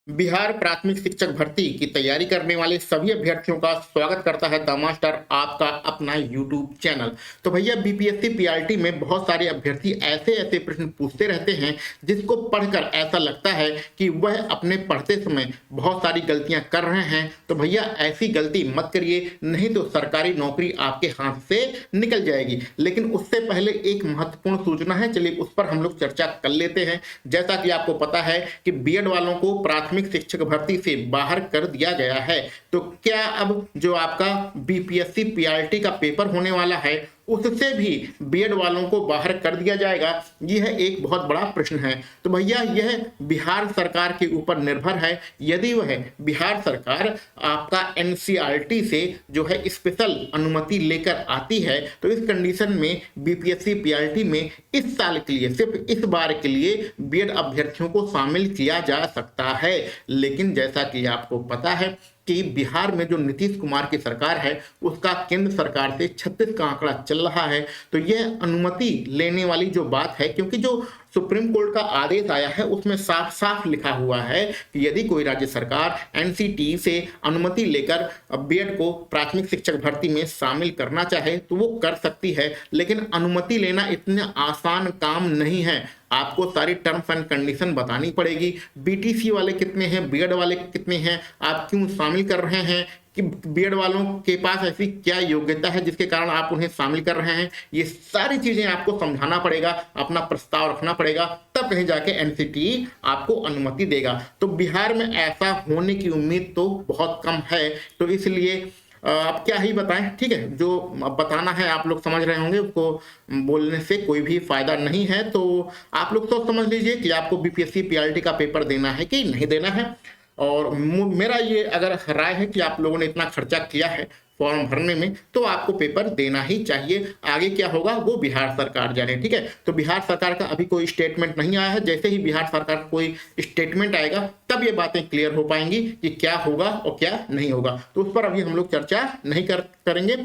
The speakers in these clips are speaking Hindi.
बिहार प्राथमिक शिक्षक भर्ती की तैयारी करने वाले सभी अभ्यर्थियों का स्वागत करता है द मास्टर, आपका अपना यूट्यूब चैनल। तो भैया बीपीएससी पीआरटी में बहुत सारे अभ्यर्थी ऐसे ऐसे प्रश्न पूछते रहते हैं जिसको पढ़कर ऐसा लगता है कि वह अपने पढ़ते समय बहुत सारी गलतियां कर रहे हैं। तो भैया ऐसी गलती मत करिए, नहीं तो सरकारी नौकरी आपके हाथ से निकल जाएगी। लेकिन उससे पहले एक महत्वपूर्ण सूचना है, चलिए उस पर हम लोग चर्चा कर लेते हैं। जैसा कि आपको पता है कि बीएड वालों को प्राथमिक शिक्षक भर्ती से बाहर कर दिया गया है। तो क्या अब जो आपका बीपीएससी पीआरटी का पेपर होने वाला है उससे भी बीएड वालों को बाहर कर दिया जाएगा? यह एक बहुत बड़ा प्रश्न है। तो भैया यह बिहार सरकार के ऊपर निर्भर है। यदि वह बिहार सरकार आपका एनसीईआरटी से जो है स्पेशल अनुमति लेकर आती है तो इस कंडीशन में बीपीएससी पीआरटी में इस साल के लिए, सिर्फ इस बार के लिए बीएड अभ्यर्थियों को शामिल किया जा सकता है। लेकिन जैसा कि आपको पता है कि बिहार में जो नीतीश कुमार की सरकार है उसका केंद्र सरकार से 36 का आंकड़ा चल रहा है। तो यह अनुमति लेने वाली जो बात है, क्योंकि जो सुप्रीम कोर्ट का आदेश आया है उसमें साफ साफ लिखा हुआ है कि यदि कोई राज्य सरकार एनसीटी से अनुमति लेकर बीएड को प्राथमिक शिक्षक भर्ती में शामिल करना चाहे तो वो कर सकती है। लेकिन अनुमति लेना इतना आसान काम नहीं है, आपको सारी टर्म्स एंड कंडीशन बतानी पड़ेगी। बीटीसी वाले कितने हैं, बीएड वाले कितने हैं, आप क्यों शामिल कर रहे हैं, कि बीएड वालों के पास ऐसी क्या योग्यता है जिसके कारण आप उन्हें शामिल कर रहे हैं। ये सारी चीजें आपको समझाना पड़ेगा, अपना प्रस्ताव रखना पड़ेगा, तब कहीं जाके एनसीटी आपको अनुमति देगा। तो बिहार में ऐसा होने की उम्मीद तो बहुत कम है। तो इसलिए आप क्या ही बताएं, ठीक है, जो बताना है आप लोग समझ रहे होंगे, उसको बोलने से कोई भी फायदा नहीं है। तो आप लोग तो समझ लीजिए कि आपको बीपीएससी पीआरटी का पेपर देना है कि नहीं देना है। और मेरा ये अगर राय है कि आप लोगों ने इतना खर्चा किया है फॉर्म भरने में तो आपको पेपर देना ही चाहिए। आगे क्या होगा वो बिहार सरकार जाने, ठीक है। तो बिहार सरकार का अभी कोई स्टेटमेंट नहीं आया है, जैसे ही बिहार सरकार का कोई स्टेटमेंट आएगा तब ये बातें क्लियर हो पाएंगी कि क्या होगा और क्या नहीं होगा। तो उस पर अभी हम लोग चर्चा नहीं करेंगे।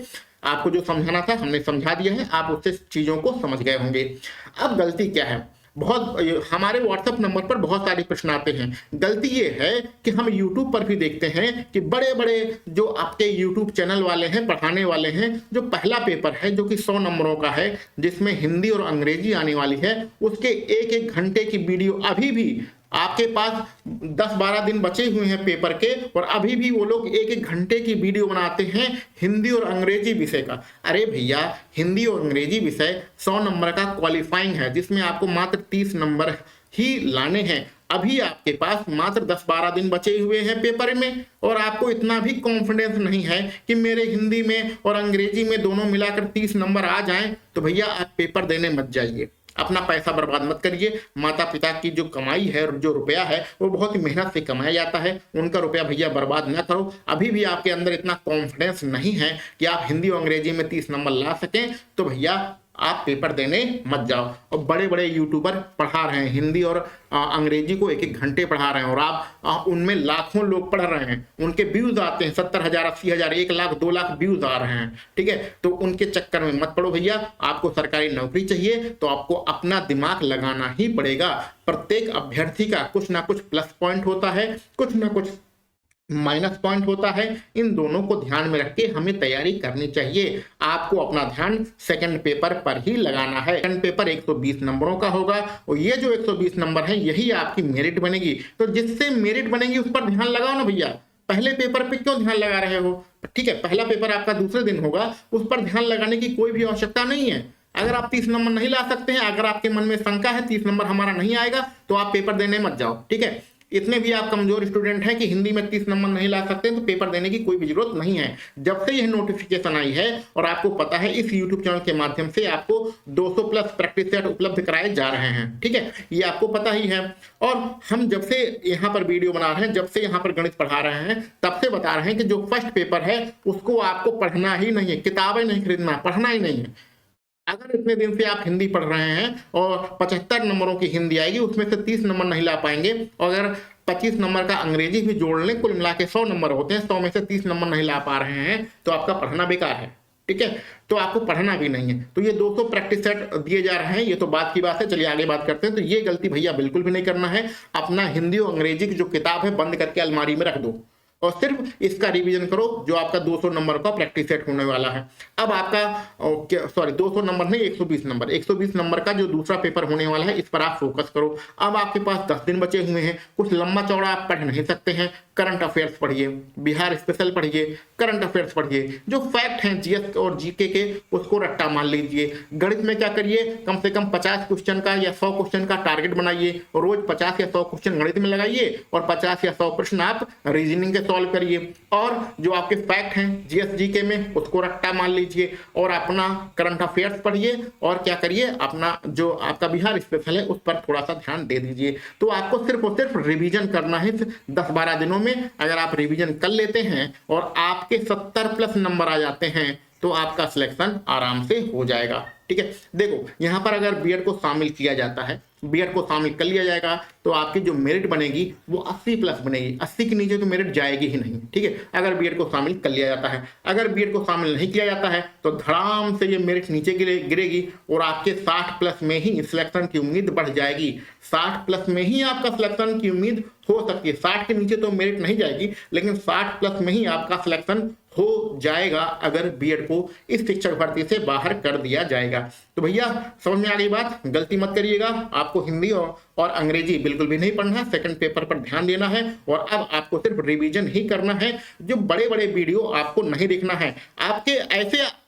आपको जो समझाना था हमने समझा दिया है, आप उससे चीजों को समझ गए होंगे। अब गलती क्या है, बहुत हमारे व्हाट्सएप नंबर पर बहुत सारे प्रश्न आते हैं। गलती ये है कि हम यूट्यूब पर भी देखते हैं कि बड़े बड़े जो आपके यूट्यूब चैनल वाले हैं, पढ़ाने वाले हैं, जो पहला पेपर है जो कि 100 नंबरों का है जिसमें हिंदी और अंग्रेजी आने वाली है, उसके एक एक घंटे की वीडियो अभी भी आपके पास 10-12 दिन बचे हुए हैं पेपर के और अभी भी वो लोग एक एक घंटे की वीडियो बनाते हैं हिंदी और अंग्रेजी विषय का। अरे भैया, हिंदी और अंग्रेजी विषय 100 नंबर का क्वालिफाइंग है जिसमें आपको मात्र 30 नंबर ही लाने हैं। अभी आपके पास मात्र 10-12 दिन बचे हुए हैं पेपर में और आपको इतना भी कॉन्फिडेंस नहीं है कि मेरे हिंदी में और अंग्रेजी में दोनों मिलाकर 30 नंबर आ जाएं। तो भैया आप पेपर देने मत जाइए, अपना पैसा बर्बाद मत करिए। माता पिता की जो कमाई है, जो रुपया है, वो बहुत ही मेहनत से कमाया जाता है, उनका रुपया भैया बर्बाद ना करो। अभी भी आपके अंदर इतना कॉन्फिडेंस नहीं है कि आप हिंदी और अंग्रेजी में 30 नंबर ला सकें तो भैया आप पेपर देने मत जाओ। और बड़े बड़े यूट्यूबर पढ़ा रहे हैं हिंदी और अंग्रेजी को एक एक घंटे पढ़ा रहे हैं और आप उनमें लाखों लोग पढ़ रहे हैं, उनके व्यूज आते हैं 70,000, 80,000, 1 लाख, 2 लाख व्यूज आ रहे हैं, ठीक है। तो उनके चक्कर में मत पड़ो भैया। आपको सरकारी नौकरी चाहिए तो आपको अपना दिमाग लगाना ही पड़ेगा। प्रत्येक अभ्यर्थी का कुछ ना कुछ प्लस पॉइंट होता है, कुछ ना कुछ माइनस पॉइंट होता है। इन दोनों को ध्यान में रख के हमें तैयारी करनी चाहिए। आपको अपना ध्यान सेकंड पेपर पर ही लगाना है। सेकंड पेपर 120 नंबरों का होगा और ये जो 120 नंबर है यही आपकी मेरिट बनेगी। तो जिससे मेरिट बनेगी उस पर ध्यान लगाओ ना भैया। पहले पेपर पे क्यों ध्यान लगा रहे हो, ठीक है। पहला पेपर आपका दूसरे दिन होगा, उस पर ध्यान लगाने की कोई भी आवश्यकता नहीं है। अगर आप 30 नंबर नहीं ला सकते हैं, अगर आपके मन में शंका है 30 नंबर हमारा नहीं आएगा, तो आप पेपर देने मत जाओ, ठीक है। इतने भी आप कमजोर स्टूडेंट हैं कि हिंदी में 30 नंबर नहीं ला सकते तो पेपर देने की कोई भी जरूरत नहीं है। जब से यह नोटिफिकेशन आई है और आपको पता है इस यूट्यूब चैनल के माध्यम से आपको 200 प्लस प्रैक्टिस सेट उपलब्ध कराए जा रहे हैं, ठीक है, ये आपको पता ही है। और हम जब से यहाँ पर वीडियो बना रहे हैं, जब से यहाँ पर गणित पढ़ा रहे हैं, तब से बता रहे हैं कि जो फर्स्ट पेपर है उसको आपको पढ़ना ही नहीं है, किताबें नहीं खरीदना, पढ़ना ही नहीं है। अगर इतने दिन से आप हिंदी पढ़ रहे हैं और 75 नंबरों की हिंदी आएगी, उसमें से 30 नंबर नहीं ला पाएंगे, और अगर 25 नंबर का अंग्रेजी भी जोड़ लें, कुल मिला के 100 नंबर होते हैं, 100 में से 30 नंबर नहीं ला पा रहे हैं तो आपका पढ़ना बेकार है, ठीक है, तो आपको पढ़ना भी नहीं है। तो ये 200 प्रैक्टिस सेट दिए जा रहे हैं, ये तो बात की बात है। चलिए आगे बात करते हैं। तो ये गलती भैया बिल्कुल भी नहीं करना है। अपना हिंदी और अंग्रेजी की जो किताब है बंद करके अलमारी में रख दो और सिर्फ इसका रिवीजन करो, जो आपका 200 नंबर का प्रैक्टिस सेट होने वाला है। अब आपका सॉरी 200 नंबर नहीं, 120 नंबर, 120 नंबर का जो दूसरा पेपर होने वाला है, इस पर आप फोकस करो। अब आपके पास 10 दिन बचे हुए हैं, कुछ लंबा चौड़ा आप पढ़ नहीं सकते हैं। करंट अफेयर्स पढ़िए, बिहार स्पेशल पढ़िए, करंट अफेयर्स पढ़िए, जो फैक्ट हैं जीएस और जीके के उसको रट्टा मान लीजिए। गणित में क्या करिए, कम से कम 50 क्वेश्चन का या 100 क्वेश्चन का टारगेट बनाइए, रोज 50 या 100 क्वेश्चन गणित में लगाइए और 50 या 100 प्रश्न आप रीजनिंग के सॉल्व करिए। और जो आपके फैक्ट हैं जीएस जीके में उसको रट्टा मान लीजिए और अपना करंट अफेयर्स पढ़िए और क्या करिए, अपना जो आपका बिहार स्पेशल है उस पर थोड़ा सा ध्यान दे दीजिए। तो आपको सिर्फ और सिर्फ रिवीजन करना है 10-12 दिनों में। अगर आप रिवीजन कर लेते हैं और आपके 70 प्लस नंबर आ जाते हैं तो आपका सिलेक्शन आराम से हो जाएगा। ठीक है, देखो यहाँ पर अगर बीएड को शामिल किया जाता है, बीएड को शामिल कर लिया जाएगा तो आपकी जो मेरिट बनेगी वो 80 प्लस बनेगी। 80 के नीचे तो मेरिट जाएगी ही नहीं। ठीक है, अगर बीएड को शामिल कर लिया जाता है। अगर बीएड को शामिल नहीं किया जाता है तो धड़ाम से ये मेरिट नीचे गिरेगी और आपके 60 प्लस में ही सिलेक्शन की उम्मीद बढ़ जाएगी। 60 प्लस में ही आपका सिलेक्शन की उम्मीद हो सकती है। 60 के नीचे तो मेरिट नहीं जाएगी, लेकिन 60 प्लस में ही आपका सिलेक्शन हो जाएगा अगर बीएड को इस शिक्षक भर्ती से बाहर कर दिया जाएगा। तो भैया समझ में आ गई बात, गलती मत करिएगा। आपको हिंदी और अंग्रेजी बिल्कुल भी नहीं पढ़ना है, सेकंड पेपर पर ध्यान देना है और अब आपको सिर्फ रिवीजन ही करना है। जो बड़े बड़े वीडियो आपको नहीं देखना है। आपके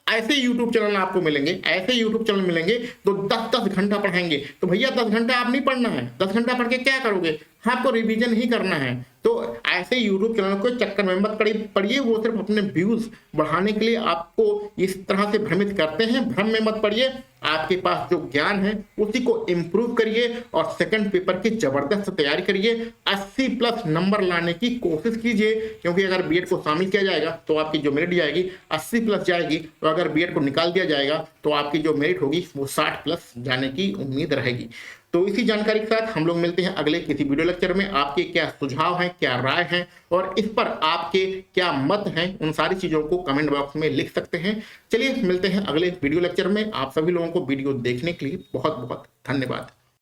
ऐसे YouTube चैनल आपको मिलेंगे, ऐसे YouTube चैनल मिलेंगे तो 10-10 घंटा पढ़ाएंगे। तो भैया 10 घंटा आप नहीं पढ़ना है, 10 घंटा पढ़ के क्या करोगे, आपको रिवीजन ही करना है। तो ऐसे YouTube चैनल को चक्कर में मत पढ़िए, वो सिर्फ अपने व्यूज बढ़ाने के लिए आपको इस तरह से भ्रमित करते हैं। भ्रम में मत पढ़िए, आपके पास जो ज्ञान है उसी को इम्प्रूव करिए और सेकंड पेपर की जबरदस्त तैयारी करिए। 80 प्लस नंबर लाने की कोशिश कीजिए, क्योंकि अगर बीएड को शामिल किया जाएगा तो आपकी जो मेरिट जाएगी 80 प्लस जाएगी, तो अगर बीएड को निकाल दिया जाएगा तो आपकी जो मेरिट होगी वो 60 प्लस जाने की उम्मीद रहेगी। तो इसी जानकारी के साथ हम लोग मिलते हैं अगले किसी वीडियो लेक्चर में। आपके क्या सुझाव हैं, क्या राय है और इस पर आपके क्या मत हैं, उन सारी चीजों को कमेंट बॉक्स में लिख सकते हैं। चलिए मिलते हैं अगले वीडियो लेक्चर में। आप सभी लोगों को वीडियो देखने के लिए बहुत बहुत धन्यवाद।